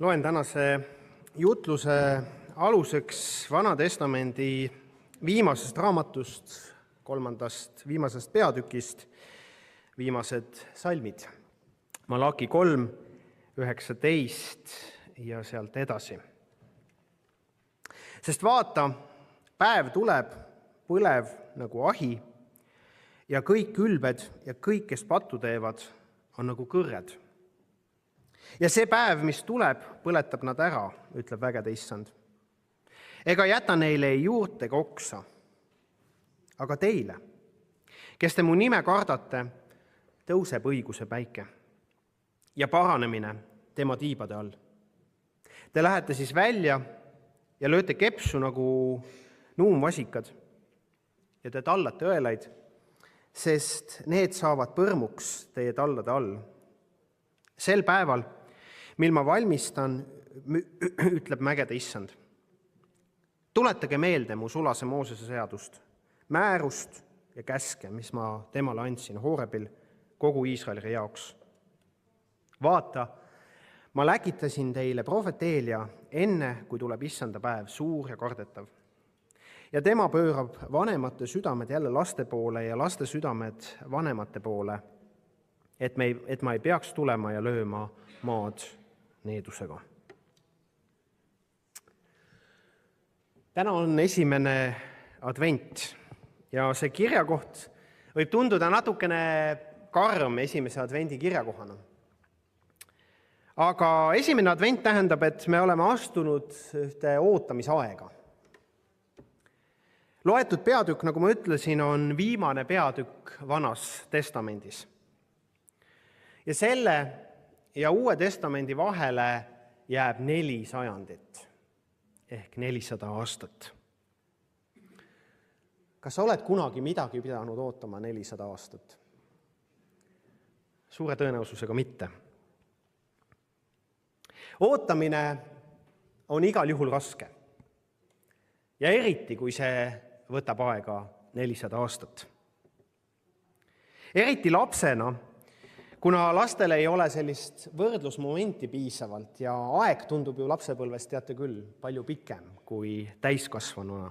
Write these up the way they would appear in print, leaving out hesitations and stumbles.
Loen tänase jutluse aluseks Vana Testamendi viimasest raamatust, 3. viimasest peatükist, viimased salmid. Malaki 3, 19 ja sealt edasi. Sest vaata, päev tuleb, põlev nagu ahi ja kõik ülbed ja kõik, kes pattu teevad, on nagu kõrred. Ja see päev, mis tuleb, põletab nad ära, ütleb vägede issand. Ega jäta neile ei juurt ega oksa. Aga teile, kes te mu nime kardate, tõuseb õiguse päike ja paranemine tema tiibade all. Te lähete siis välja ja lööte kepsu nagu nuumvasikad ja te tallate õelaid, sest need saavad põrmuks teie tallade all. Sel päeval, mil ma valmistan, ütleb mägede issand. Tuletage meelde mu sulase Moosese seadust, määrust ja käske, mis ma temale andsin Hoorebil kogu Iisraeli jaoks. Vaata, ma läkitasin teile prohvet Eelia enne, kui tuleb issanda päev, suur ja kardetav. Ja tema pöörab vanemate südamed jälle laste poole ja laste südamed vanemate poole, et ma ei peaks tulema ja lööma maad needusega. Täna on esimene advent ja see kirjakoht võib tunduda natukene karm esimese advendi kirjakohana. Aga esimene advent tähendab, et me oleme astunud ühte ootamisaega. Loetud peatükk, nagu ma ütlesin, on viimane peatükk Vanas Testamendis. Ja selle ja Uue Testamendi vahele jääb 4 sajandit ehk 400 aastat. Kas sa oled kunagi midagi pidanud ootama 400 aastat? Suure tõenäosusega mitte. Ootamine on igal juhul raske. Ja eriti, kui see võtab aega 400 aastat. Eriti lapsena, kuna lastel ei ole sellist võrdlusmomenti piisavalt ja aeg tundub ju lapsepõlvest, teate küll, palju pikem kui täiskasvanuna.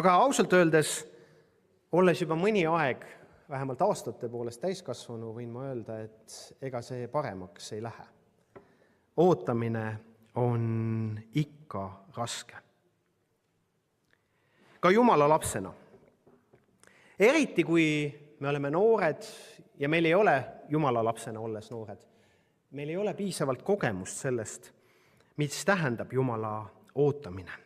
Aga ausalt öeldes, olles juba mõni aeg, vähemalt aastate poolest täiskasvanu, võin ma öelda, et ega see paremaks ei lähe. Ootamine on ikka raske. Ka Jumala lapsena. Eriti, kui me oleme noored ja meil ei ole Jumala lapsena olles noored. Meil ei ole piisavalt kogemust sellest, mis tähendab Jumala ootamine.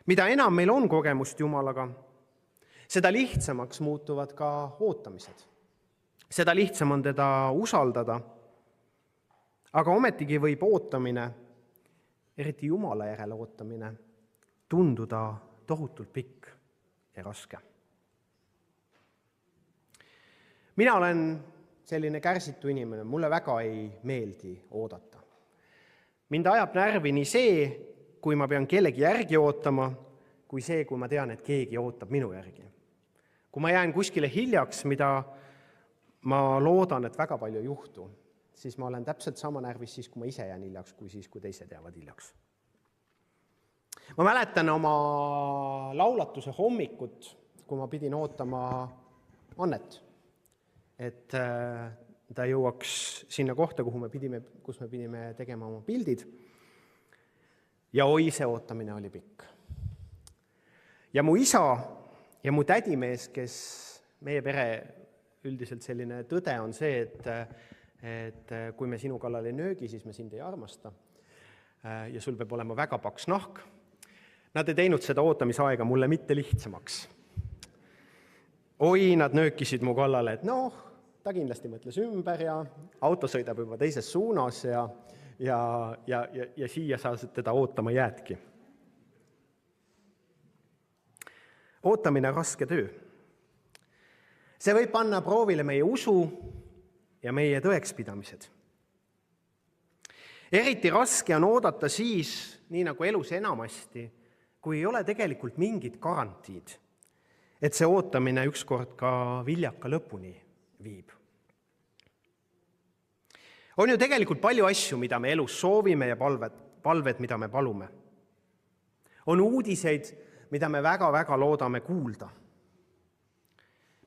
Mida enam meil on kogemust Jumalaga, seda lihtsamaks muutuvad ka ootamised. Seda lihtsam on teda usaldada, aga ometigi võib ootamine, eriti Jumala järele ootamine, tunduda tohutult pikk ja raske. Mina olen selline kärsitu inimene, mulle väga ei meeldi oodata. Mind ajab närvi nii see, kui ma pean kellegi järgi ootama, kui see, kui ma tean, et keegi ootab minu järgi. Kui ma jään kuskile hiljaks, mida ma loodan, et väga palju ei juhtu, siis ma olen täpselt sama närvis siis, kui ma ise jään hiljaks, kui siis, kui teised jäävad hiljaks. Ma mäletan oma laulatuse hommikut, kui ma pidin ootama Annet, et ta jõuaks sinna kohta, kus me pidime tegema oma pildid. Ja see ootamine oli pikk. Ja mu isa ja mu tädimees, kes meie pere üldiselt selline tõde on see, et kui me sinu kallal ei nöögi, siis me sind ei armasta. Ja sul peab olema väga paks nahk. Nad ei teinud seda ootamisaega mulle mitte lihtsamaks. Nad nöökisid mu kallale, et ta kindlasti mõtles ümber ja auto sõidab juba teises suunas ja siia sa teda ootama jäädki. Ootamine on raske töö. See võib panna proovile meie usu ja meie tõekspidamised. Eriti raske on oodata siis, nii nagu elus enamasti, kui ei ole tegelikult mingit garantiid, et see ootamine ükskord ka viljaka lõpuni viib. On ju tegelikult palju asju, mida me elus soovime ja palved, mida me palume. On uudiseid, mida me väga-väga loodame kuulda.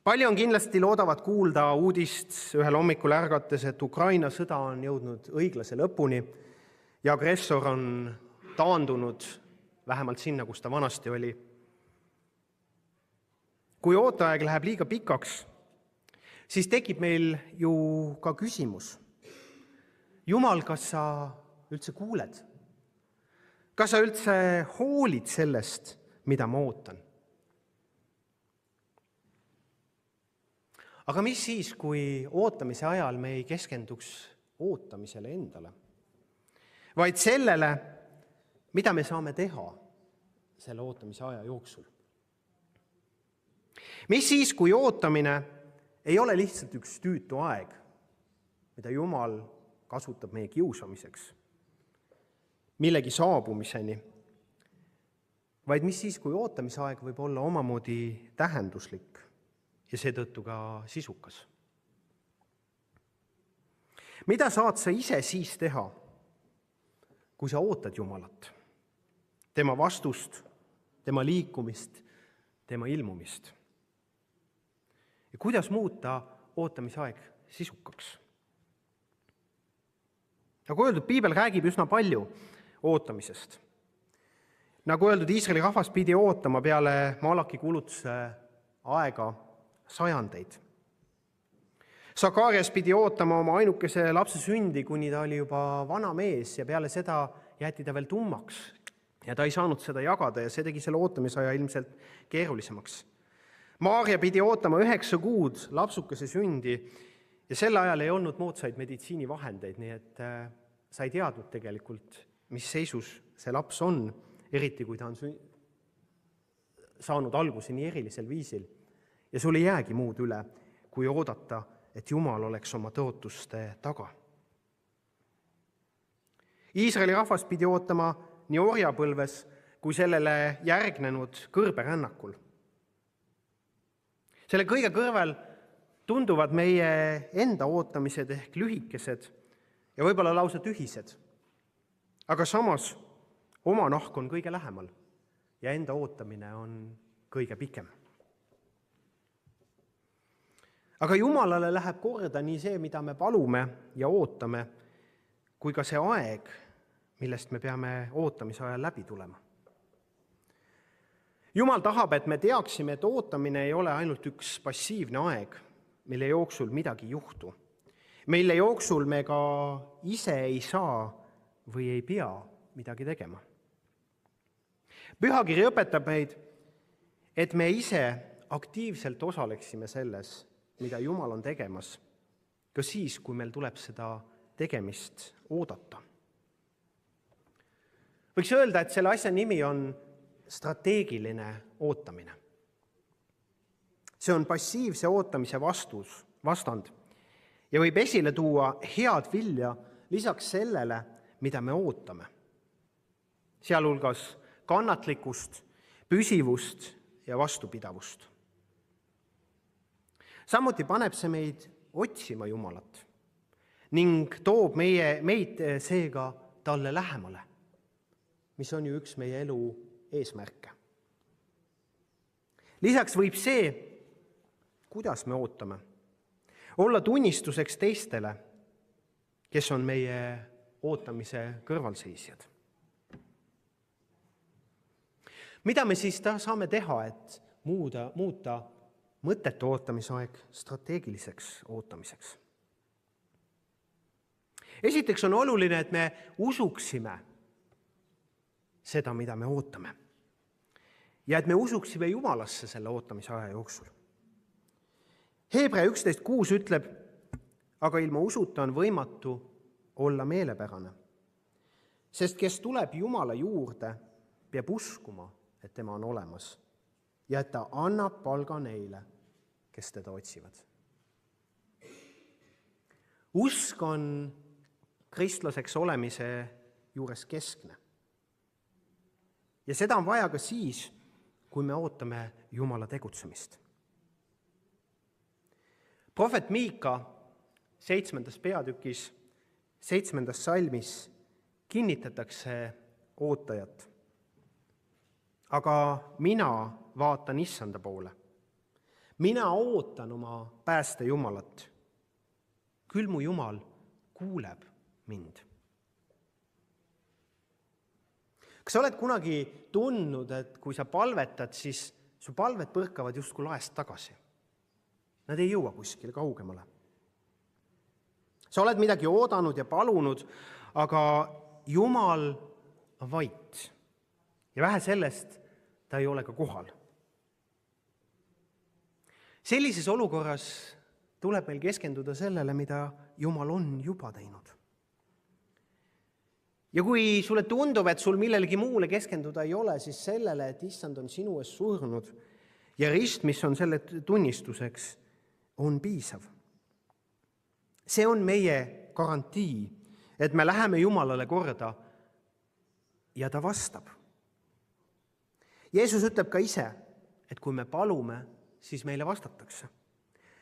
Palju on kindlasti loodavad kuulda uudist ühel hommikul ärgates, et Ukraina sõda on jõudnud õiglase lõpuni ja agressor on taandunud vähemalt sinna, kus ta vanasti oli. Kui ooteaeg läheb liiga pikaks, siis tekib meil ju ka küsimus. Jumal, kas sa üldse kuuled? Kas sa üldse hoolid sellest, mida ma ootan? Aga mis siis, kui ootamise ajal me ei keskenduks ootamisele endale, vaid sellele, mida me saame teha selle ootamise aja jooksul? Mis siis, kui ootamine ei ole lihtsalt üks tüütu aeg, mida Jumal kasutab meie kiusamiseks, millegi saabumiseni, vaid mis siis, kui ootamisaeg võib olla omamoodi tähenduslik ja seetõttu ka sisukas? Mida saad sa ise siis teha, kui sa ootad Jumalat, tema vastust, tema liikumist, tema ilmumist? Ja kuidas muuta ootamisaeg sisukaks? Nagu öeldud, Piibel räägib üsna palju ootamisest. Nagu öeldud, Iisraeli rahvas pidi ootama peale Malaki kuulutuse aega sajandeid. Sakarias pidi ootama oma ainukese lapse sündi, kuni ta oli juba vana mees ja peale seda jäeti ta veel tummaks ja ta ei saanud seda jagada ja see tegi selle ootamisaja ilmselt keerulisemaks. Maarja pidi ootama 9 kuud lapsukese sündi ja sel ajal ei olnud moodsaid meditsiinivahendeid, nii et sa ei teadnud tegelikult, mis seisus see laps on, eriti kui ta on saanud alguse nii erilisel viisil. Ja sul ei jäägi muud üle, kui oodata, et Jumal oleks oma tõotuste taga. Iisraeli rahvas pidi ootama nii orjapõlves kui sellele järgnenud kõrberännakul. Selle kõige kõrval tunduvad meie enda ootamised ehk lühikesed ja võib-olla lausa tühised. Aga samas oma nahk on kõige lähemal ja enda ootamine on kõige pikem. Aga Jumalale läheb korda nii see, mida me palume ja ootame, kui ka see aeg, millest me peame ootamise ajal läbi tulema. Jumal tahab, et me teaksime, et ootamine ei ole ainult üks passiivne aeg, mille jooksul midagi ei juhtu. Mille jooksul me ka ise ei saa või ei pea midagi tegema. Pühakiri õpetab meid, et me ise aktiivselt osaleksime selles, mida Jumal on tegemas, ka siis, kui meil tuleb seda tegemist oodata. Võiks öelda, et selle asja nimi on strateegiline ootamine. See on passiivse ootamise vastand ja võib esile tuua head vilja lisaks sellele, mida me ootame. Sealhulgas kannatlikkust, püsivust ja vastupidavust. Samuti paneb see meid otsima Jumalat ning toob meid seega talle lähemale, mis on ju üks meie elu eesmärke. Lisaks võib see, kuidas me ootame, olla tunnistuseks teistele, kes on meie ootamise kõrvalseisjad. Mida me siis saame teha, et muuta mõttetu ootamisaeg strateegiliseks ootamiseks? Esiteks on oluline, et me usuksime seda, mida me ootame. Ja et me usuksime Jumalasse selle ootamise aja jooksul. Hebra 11.6 ütleb, aga ilma usuta on võimatu olla meelepärane. Sest kes tuleb Jumala juurde, peab uskuma, et tema on olemas ja et ta annab palga neile, kes teda otsivad. Usk on kristlaseks olemise juures keskne. Ja seda on vaja ka siis, kui me ootame Jumala tegutsemist. Prohvet Miika 7. peatükis 7. salmis kinnitatakse ootajat. Aga mina vaatan Issanda poole. Mina ootan oma pääste Jumalat. Küll mu Jumal kuuleb mind. Kas sa oled kunagi tundnud, et kui sa palvetad, siis su palved põrkavad justkui laest tagasi? Nad ei jõua kuskile kaugemale. Sa oled midagi oodanud ja palunud, aga Jumal on vait. Ja vähe sellest, ta ei ole ka kohal. Sellises olukorras tuleb meil keskenduda sellele, mida Jumal on juba teinud. Ja kui sulle tundub, et sul millelegi muule keskenduda ei ole, siis sellele, et Issand on sinu ees surnud ja rist, mis on selle tunnistuseks, on piisav. See on meie garantii, et me läheme Jumalale korda ja ta vastab. Jeesus ütleb ka ise, et kui me palume, siis meile vastatakse.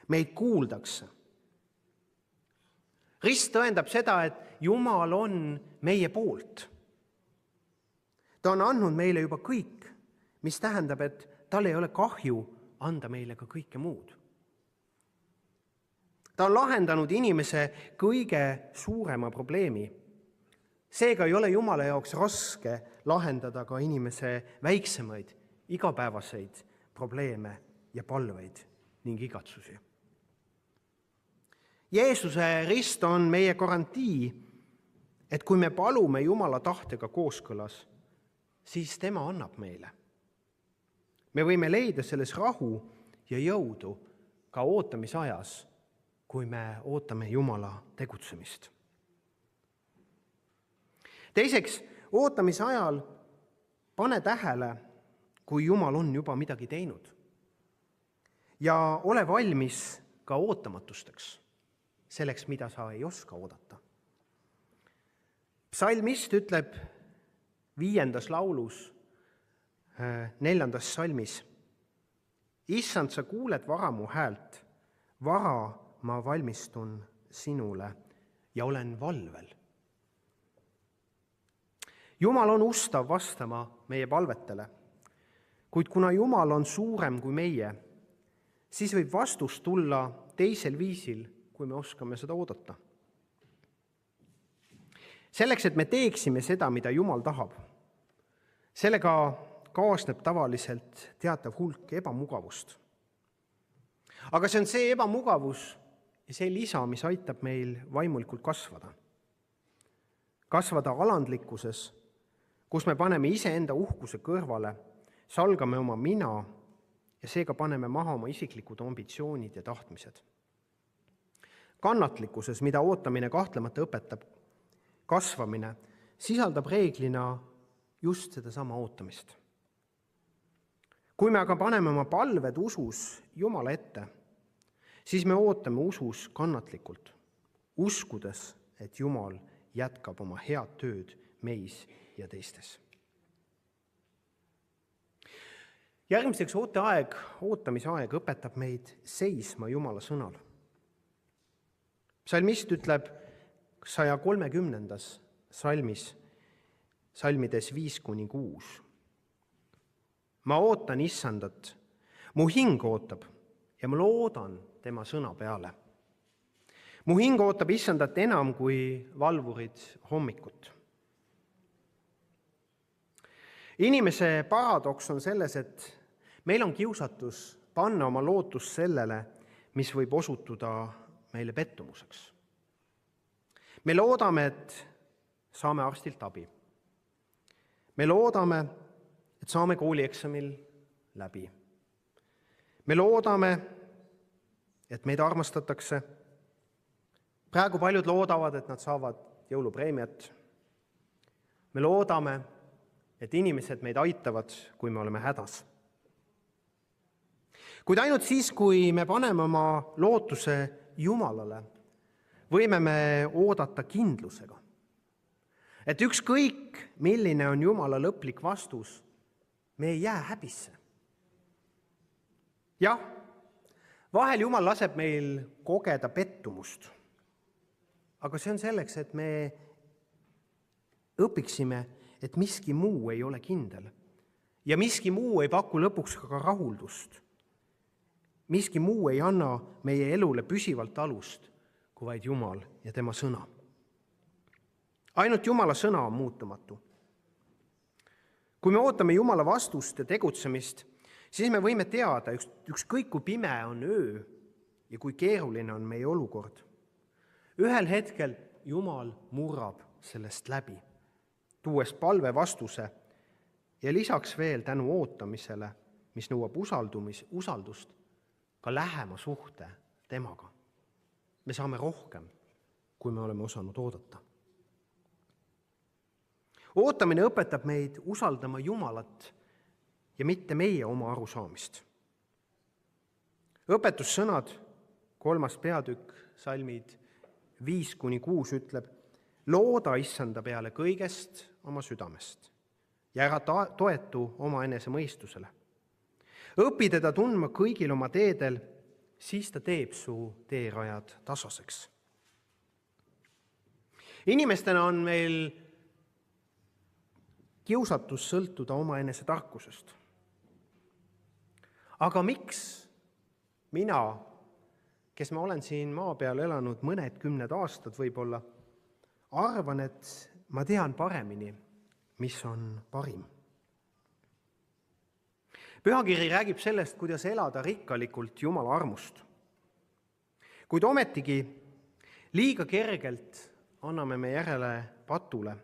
Meid kuuldakse. Rist tõendab seda, et Jumal on meie poolt. Ta on andnud meile juba kõik, mis tähendab, et tal ei ole kahju anda meile ka kõike muud. Ta on lahendanud inimese kõige suurema probleemi. Seega ei ole Jumala jaoks raske lahendada ka inimese väiksemaid, igapäevaseid probleeme ja palveid ning igatsusi. Jeesuse rist on meie garantii, et kui me palume Jumala tahtega kooskõlas, siis tema annab meile. Me võime leida selles rahu ja jõudu ka ootamisajas, kui me ootame Jumala tegutsemist. Teiseks, ootamise ajal pane tähele, kui Jumal on juba midagi teinud. Ja ole valmis ka ootamatusteks, selleks, mida sa ei oska oodata. Psalmist ütleb 5. laulus 4. salmis: Issand, sa kuuled vara mu häält, vara ma valmistun sinule ja olen valvel. Jumal on ustav vastama meie palvetele, kuid kuna Jumal on suurem kui meie, siis võib vastus tulla teisel viisil, kui me oskame seda oodata. Selleks, et me teeksime seda, mida Jumal tahab, sellega kaasneb tavaliselt teatav hulk ebamugavust. Aga see on see ebamugavus ja see lisa, mis aitab meil vaimulikult kasvada. Kasvada alandlikkuses, kus me paneme iseenda uhkuse kõrvale, salgame oma mina ja seega paneme maha oma isiklikud ambitsioonid ja tahtmised. Kannatlikkuses, mida ootamine kahtlemata õpetab, kasvamine sisaldab reeglina just sedasama ootamist. Kui me aga paneme oma palved usus Jumala ette, siis me ootame usus kannatlikult, uskudes, et Jumal jätkab oma head tööd meis ja teistes. Järgmiseks ootamisaeg õpetab meid seisma Jumala sõnal. Psalmist ütleb 130. salmis, salmides 5-6. Ma ootan Issandat, mu hing ootab ja ma loodan tema sõna peale. Mu hing ootab Issandat enam kui valvurid hommikut. Inimese paradoks on selles, et meil on kiusatus panna oma lootus sellele, mis võib osutuda meile pettumuseks. Me loodame, et saame arstilt abi. Me loodame, et saame koolieksamil läbi. Me loodame, et meid armastatakse. Praegu paljud loodavad, et nad saavad jõulupreemiat. Me loodame, et inimesed meid aitavad, kui me oleme hädas. Kuid ainult siis, kui me paneme oma lootuse Jumalale, võime me oodata kindlusega, et ükskõik, milline on Jumala lõplik vastus, me ei jää häbisse. Jah, vahel Jumal laseb meil kogeda pettumust, aga see on selleks, et me õpiksime, et miski muu ei ole kindel. Ja miski muu ei paku lõpuks ka rahuldust. Miski muu ei anna meie elule püsivalt alust, kui vaid Jumal ja tema sõna. Ainult Jumala sõna on muutumatu. Kui me ootame Jumala vastust ja tegutsemist, siis me võime teada, ükskõik kui pime on öö ja kui keeruline on meie olukord. Ühel hetkel Jumal murrab sellest läbi, tuues palve vastuse ja lisaks veel tänu ootamisele, mis nõuab usaldust, ka lähema suhte temaga. Me saame rohkem, kui me oleme osanud oodata. Ootamine õpetab meid usaldama Jumalat ja mitte meie oma arusaamist. Õpetussõnad, 3. peatükk, salmid 5-6 ütleb: looda Issanda peale kõigest oma südamest ja ära toetu oma enese mõistusele. Õpi teda tundma kõigil oma teedel, siis ta teeb su teerajad tasaseks. Inimestena on meil kiusatus sõltuda oma enese tarkusest. Aga miks mina, kes ma olen siin maa peal elanud mõned 10 aastad võib-olla, arvan, et ma tean paremini, mis on parim. Pühakiri räägib sellest, kuidas elada rikkalikult Jumala armust. Kuid ometigi liiga kergelt anname me järele patule.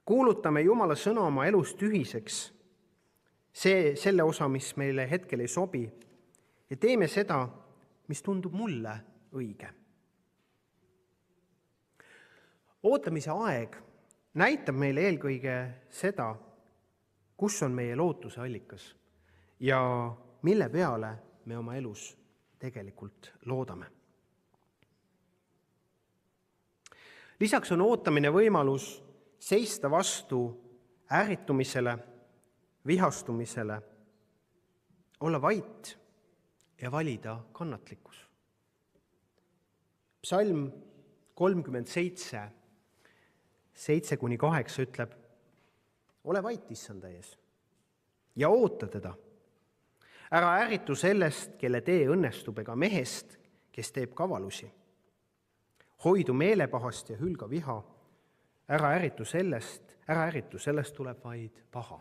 Kuulutame Jumala sõna oma elus tühiseks, selle osa, mis meile hetkel ei sobi, ja teeme seda, mis tundub mulle õige. Ootamise aeg näitab meile eelkõige seda, kus on meie lootuse allikas ja mille peale me oma elus tegelikult loodame. Lisaks on ootamine võimalus seista vastu ärritumisele, vihastumisele, olla vait ja valida kannatlikkus. Psalm 37, 7-8 ütleb: ole vait Issanda ees ja oota teda. Ära ärritu sellest, kelle tee õnnestub, ega mehest, kes teeb kavalusi. Hoidu meelepahast ja hülga viha. Ära ärritu sellest tuleb vaid paha.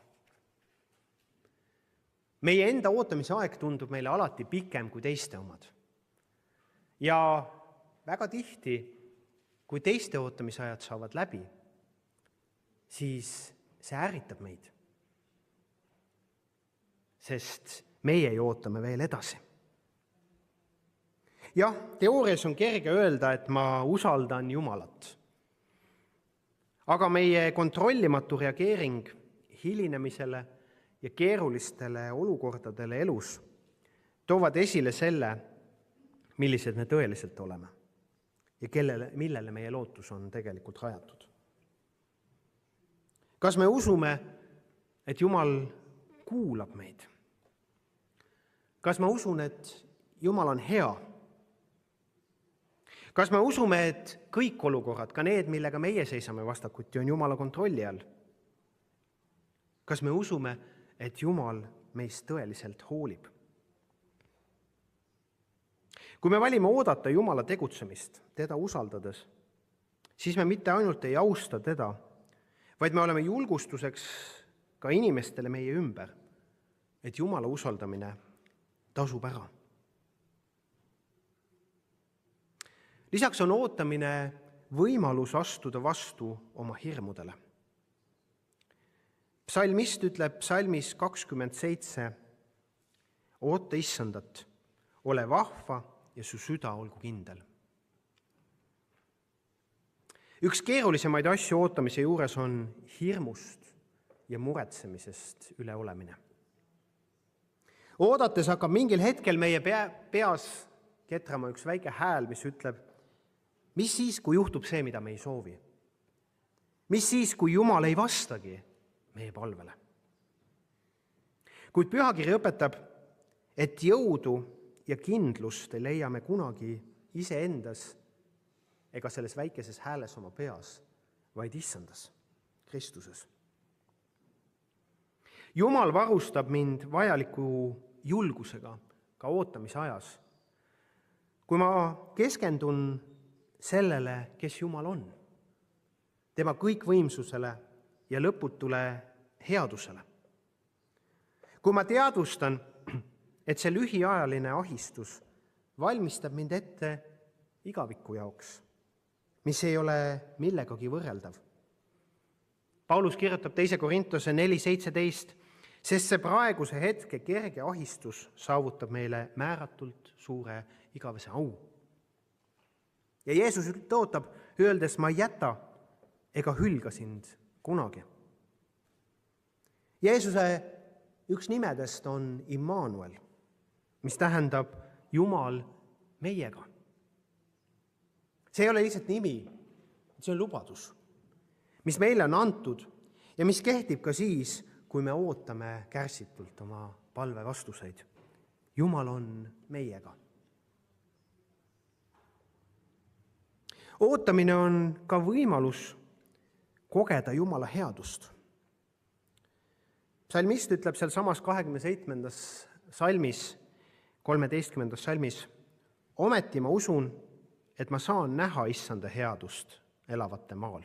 Meie enda ootamise aeg tundub meile alati pikem kui teiste omad. Ja väga tihti, kui teiste ootamise ajad saavad läbi, siis see ärritab meid. Sest meie ju ootame veel edasi. Jah, teoorias on kerge öelda, et ma usaldan Jumalat. Aga meie kontrollimatu reageering hilinemisele ja keerulistele olukordadele elus toovad esile selle, millised me tõeliselt oleme ja millele meie lootus on tegelikult rajatud. Kas me usume, et Jumal kuulab meid? Kas ma usun, et Jumal on hea? Kas me usume, et kõik olukorrad, ka need, millega meie seisame vastakuti, on Jumala kontrolli all? Kas me usume, et Jumal meist tõeliselt hoolib? Kui me valime oodata Jumala tegutsemist, teda usaldades, siis me mitte ainult ei austa teda, vaid me oleme julgustuseks ka inimestele meie ümber, et Jumala usaldamine tasub ära. Lisaks on ootamine võimalus astuda vastu oma hirmudele. Psalmist ütleb psalmis 27: oota Issandat, ole vahva ja su süda olgu kindel. Üks keerulisemaid asju ootamise juures on hirmust ja muretsemisest üleolemine. Oodates hakkab mingil hetkel meie peas ketrama üks väike hääl, mis ütleb: mis siis, kui juhtub see, mida me ei soovi? Mis siis, kui Jumal ei vastagi meie palvele? Kuid pühakiri õpetab, et jõudu ja kindlust ei leia me kunagi iseendas ega selles väikeses hääles oma peas, vaid issandas, Kristuses. Jumal varustab mind vajaliku julgusega ka ootamise ajas. Kui ma keskendun sellele, kes Jumal on, tema kõikvõimsusele ja lõputule headusele. Kui ma teadvustan, et see lühiajaline ahistus valmistab mind ette igaviku jaoks, mis ei ole millegagi võrreldav. Paulus kirjutab 2. Korintuse 4:17, sest see praeguse hetke kerge ahistus saavutab meile määratult suure igavese au. Ja Jeesus tõotab, öeldes, ma ei jäta ega hülga sind kunagi. Jeesuse üks nimedest on Immanuel, mis tähendab Jumal meiega. See ei ole lihtsalt nimi, see on lubadus, mis meile on antud ja mis kehtib ka siis, kui me ootame kärsitult oma palve vastuseid. Jumal on meiega. Ootamine on ka võimalus kogeda Jumala headust. Psalmist ütleb seal samas 27. salmis, 13. salmis, ometi ma usun, et ma saan näha issanda headust elavate maal.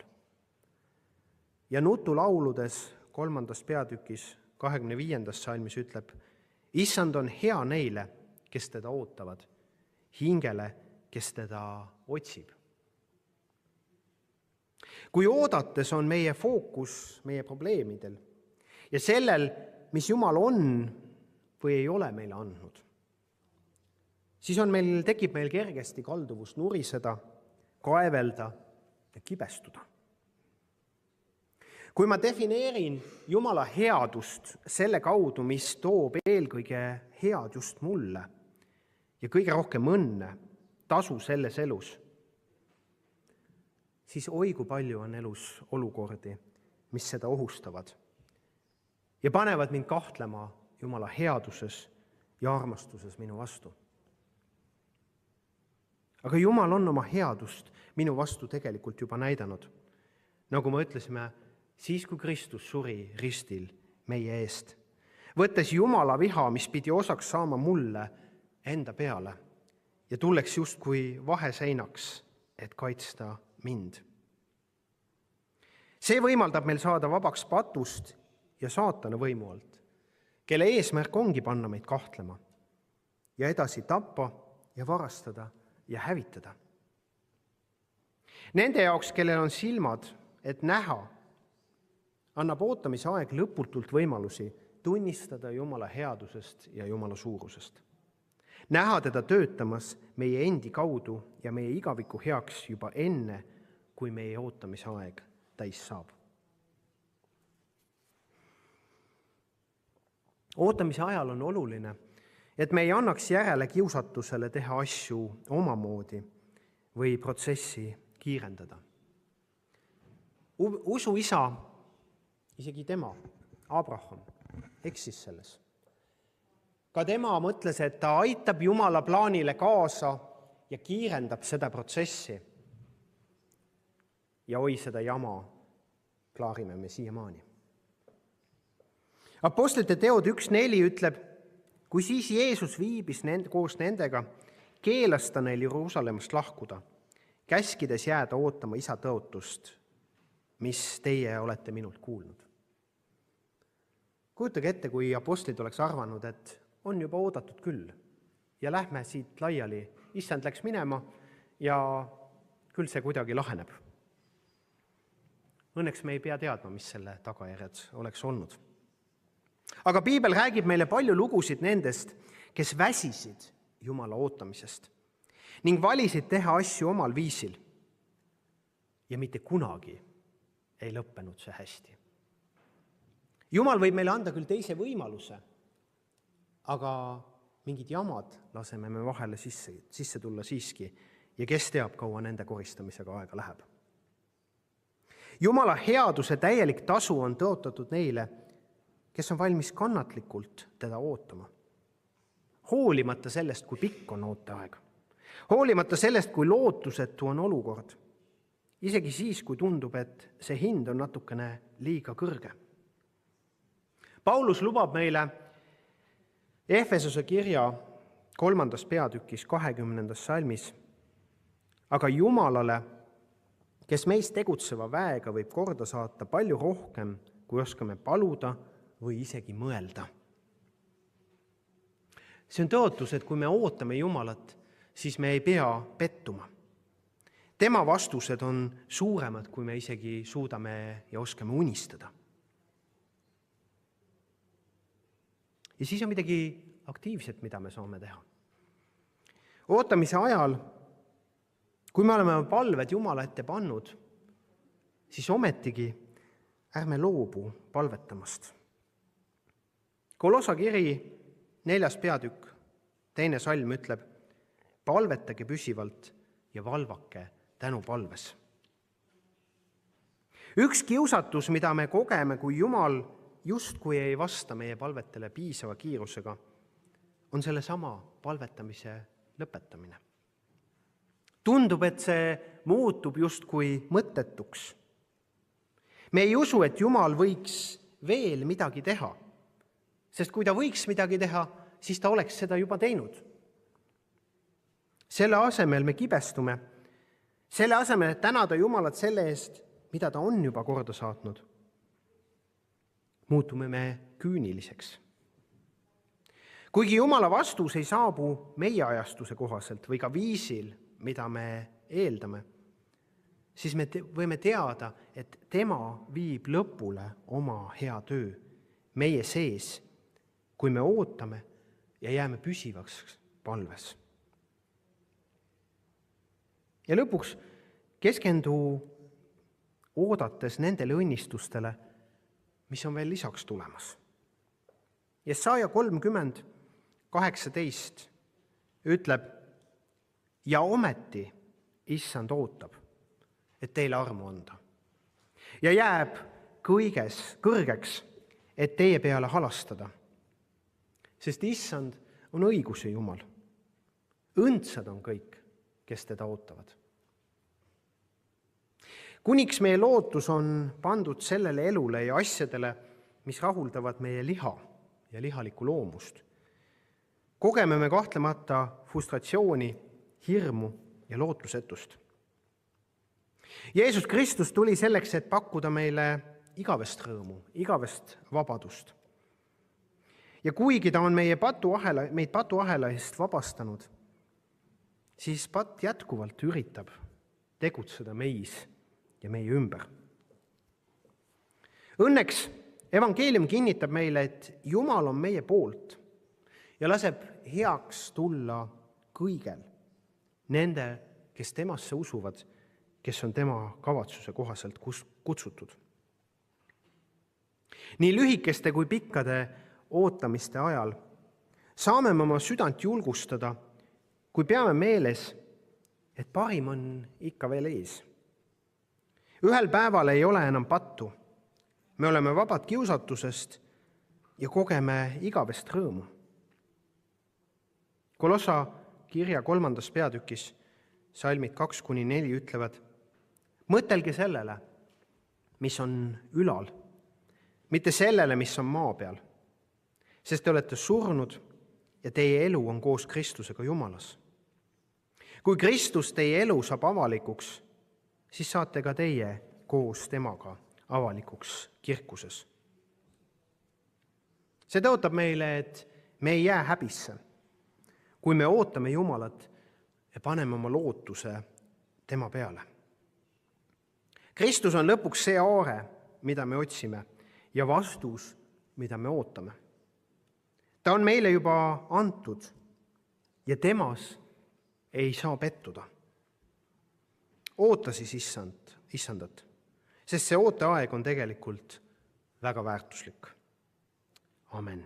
Ja nutulauludes 3. peatükis 25. salmis ütleb, issand on hea neile, kes teda ootavad, hingele, kes teda otsib. Kui oodates on meie fookus meie probleemidel ja sellel, mis Jumal on või ei ole meile andnud, siis tekib meil kergesti kalduvus nuriseda, kaevelda ja kibestuda. Kui ma defineerin Jumala headust selle kaudu, mis toob eelkõige head just mulle ja kõige rohkem õnne, tasu selles elus, siis oi kui palju on elus olukordi, mis seda ohustavad ja panevad mind kahtlema Jumala headuses ja armastuses minu vastu. Aga Jumal on oma headust minu vastu tegelikult juba näidanud. Nagu me ütlesime, siis kui Kristus suri ristil meie eest, võttes Jumala viha, mis pidi osaks saama mulle enda peale ja tulleks justkui vaheseinaks, et kaitsta mind. See võimaldab meil saada vabaks patust ja saatana võimu alt, kelle eesmärk ongi panna meid kahtlema ja edasi tappa ja varastada ja hävitada. Nende jaoks, kellel on silmad, et näha, annab ootamise aeg lõputult võimalusi tunnistada Jumala headusest ja Jumala suurusest. Näha teda töötamas meie endi kaudu ja meie igaviku heaks juba enne, kui meie ootamise aeg täis saab. Ootamise ajal on oluline, et me ei annaks järele kiusatusele teha asju omamoodi või protsessi kiirendada. Usuisa, isegi tema, Abraham, eksis selles. Ka tema mõtles, et ta aitab Jumala plaanile kaasa ja kiirendab seda protsessi. Ja oi, seda jama klaarime me siiamaani. Apostlite teod 1.4 ütleb, kui siis Jeesus viibis koos nendega, keelas ta neil Jeruusalemmast lahkuda, käskides jääda ootama isa tõotust, mis teie olete minult kuulnud. Kujutage ette, kui apostlid oleks arvanud, et on juba oodatud küll ja lähme siit laiali, issand läks minema ja küll see kuidagi laheneb. Õnneks me ei pea teadma, mis selle tagajärjed oleks olnud. Aga piibel räägib meile palju lugusid nendest, kes väsisid Jumala ootamisest ning valisid teha asju omal viisil. Ja mitte kunagi ei lõppenud see hästi. Jumal võib meile anda küll teise võimaluse, aga mingid jamad laseme me vahele sisse tulla siiski ja kes teab, kaua nende koristamisega aega läheb. Jumala headuse täielik tasu on tõotatud neile, kes on valmis kannatlikult teda ootama. Hoolimata sellest, kui pikk on ooteaeg. Hoolimata sellest, kui lootusetu on olukord, isegi siis, kui tundub, et see hind on natukene liiga kõrge. Paulus lubab meile Efesose kirja 3. peatükis 20. salmis, aga Jumalale, kes meist tegutseva väega võib korda saata palju rohkem, kui oskame paluda või isegi mõelda. See on tõotus, et kui me ootame Jumalat, siis me ei pea pettuma. Tema vastused on suuremad, kui me isegi suudame ja oskame unistada. Ja siis on midagi aktiivset, mida me saame teha. Ootamise ajal, kui me oleme palved Jumala ette pannud, siis ometigi ärme loobu palvetamast. Kolossa kiri 4. peatükk, 2. salm ütleb: palvetage püsivalt ja valvake tänupalves. Üks kiusatus, mida me kogeme, kui Jumal justkui ei vasta meie palvetele piisava kiirusega, on sellesama palvetamise lõpetamine. Tundub, et see muutub justkui mõttetuks. Me ei usu, et Jumal võiks veel midagi teha, sest kui ta võiks midagi teha, siis ta oleks seda juba teinud. Selle asemel me kibestume, selle asemel, et tänada Jumalat selle eest, mida ta on juba korda saatnud, muutume me küüniliseks. Kuigi Jumala vastus ei saabu meie ajastuse kohaselt või ka viisil, mida me eeldame, siis me võime teada, et tema viib lõpule oma hea töö meie sees, kui me ootame ja jääme püsivaks palves. Ja lõpuks keskendu oodates nendele õnnistustele, mis on veel lisaks tulemas. Jesaja 30:18 ütleb: ja ometi Issand ootab, et teile armu anda. Ja jääb kõrgeks, et teie peale halastada. Sest Issand on õiguse Jumal. Õndsad on kõik, kes teda ootavad. Kuniks meie lootus on pandud sellele elule ja asjadele, mis rahuldavad meie liha ja lihalikku loomust, kogeme me kahtlemata frustratsiooni, hirmu ja lootusetust. Jeesus Kristus tuli selleks, et pakkuda meile igavest rõõmu, igavest vabadust. Ja kuigi ta on meid patuahela eest vabastanud, siis patt jätkuvalt üritab tegutseda meis ja meie ümber. Õnneks evangeelium kinnitab meile, et Jumal on meie poolt ja laseb heaks tulla kõigel nende, kes temasse usuvad, kes on tema kavatsuse kohaselt kutsutud. Nii lühikeste kui pikkade ootamiste ajal saame me oma südant julgustada, kui peame meeles, et parim on ikka veel ees. Ühel päeval ei ole enam pattu. Me oleme vabad kiusatusest ja kogeme igavest rõõmu. Kolossa kirja 3. peatükis salmid 2-4 ütlevad: mõtelge sellele, mis on ülal, mitte sellele, mis on maa peal, sest te olete surnud ja teie elu on koos Kristusega Jumalas. Kui Kristus teie elu saab avalikuks, siis saate ka teie koos temaga avalikuks kirkuses. See tõotab meile, et me ei jää häbisse, kui me ootame Jumalat ja paneme oma lootuse tema peale. Kristus on lõpuks see aare, mida me otsime, ja vastus, mida me ootame. Ta on meile juba antud ja temas ei saa pettuda. Oota siis Issandat, sest see ooteaeg on tegelikult väga väärtuslik. Amen.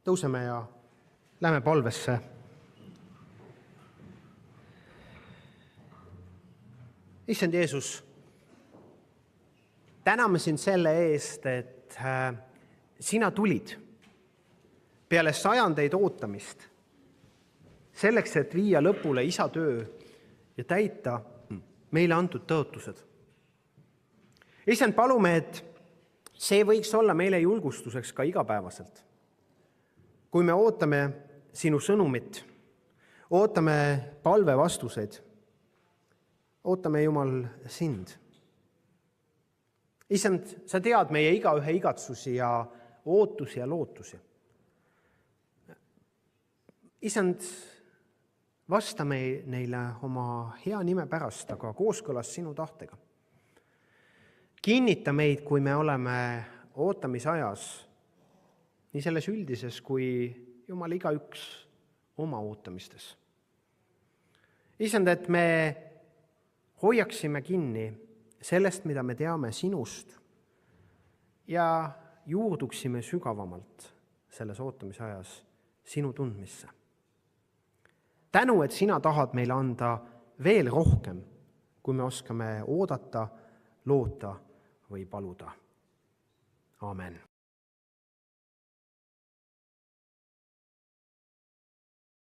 Tõuseme ja lähme palvesse. Issand Jeesus, täname sind selle eest, et sina tulid peale sajandeid ootamist selleks, et viia lõpule isa töö ja täita meile antud tõotused. Issand, palume, et see võiks olla meile julgustuseks ka igapäevaselt. Kui me ootame sinu sõnumit, ootame palve vastuseid, ootame, Jumal, sind. Issand, sa tead meie igaühe igatsusi ja ootusi ja lootusi. Issand, vastame neile oma hea nime pärast, aga kooskõlas sinu tahtega. Kinnita meid, kui me oleme ootamisajas, nii selles üldises kui, Jumal, igaüks oma ootamistes. Issand, et me hoiaksime kinni sellest, mida me teame sinust ja juurduksime sügavamalt selles ootamisajas sinu tundmisse. Tänu, et sina tahad meile anda veel rohkem, kui me oskame oodata, loota või paluda. Amen.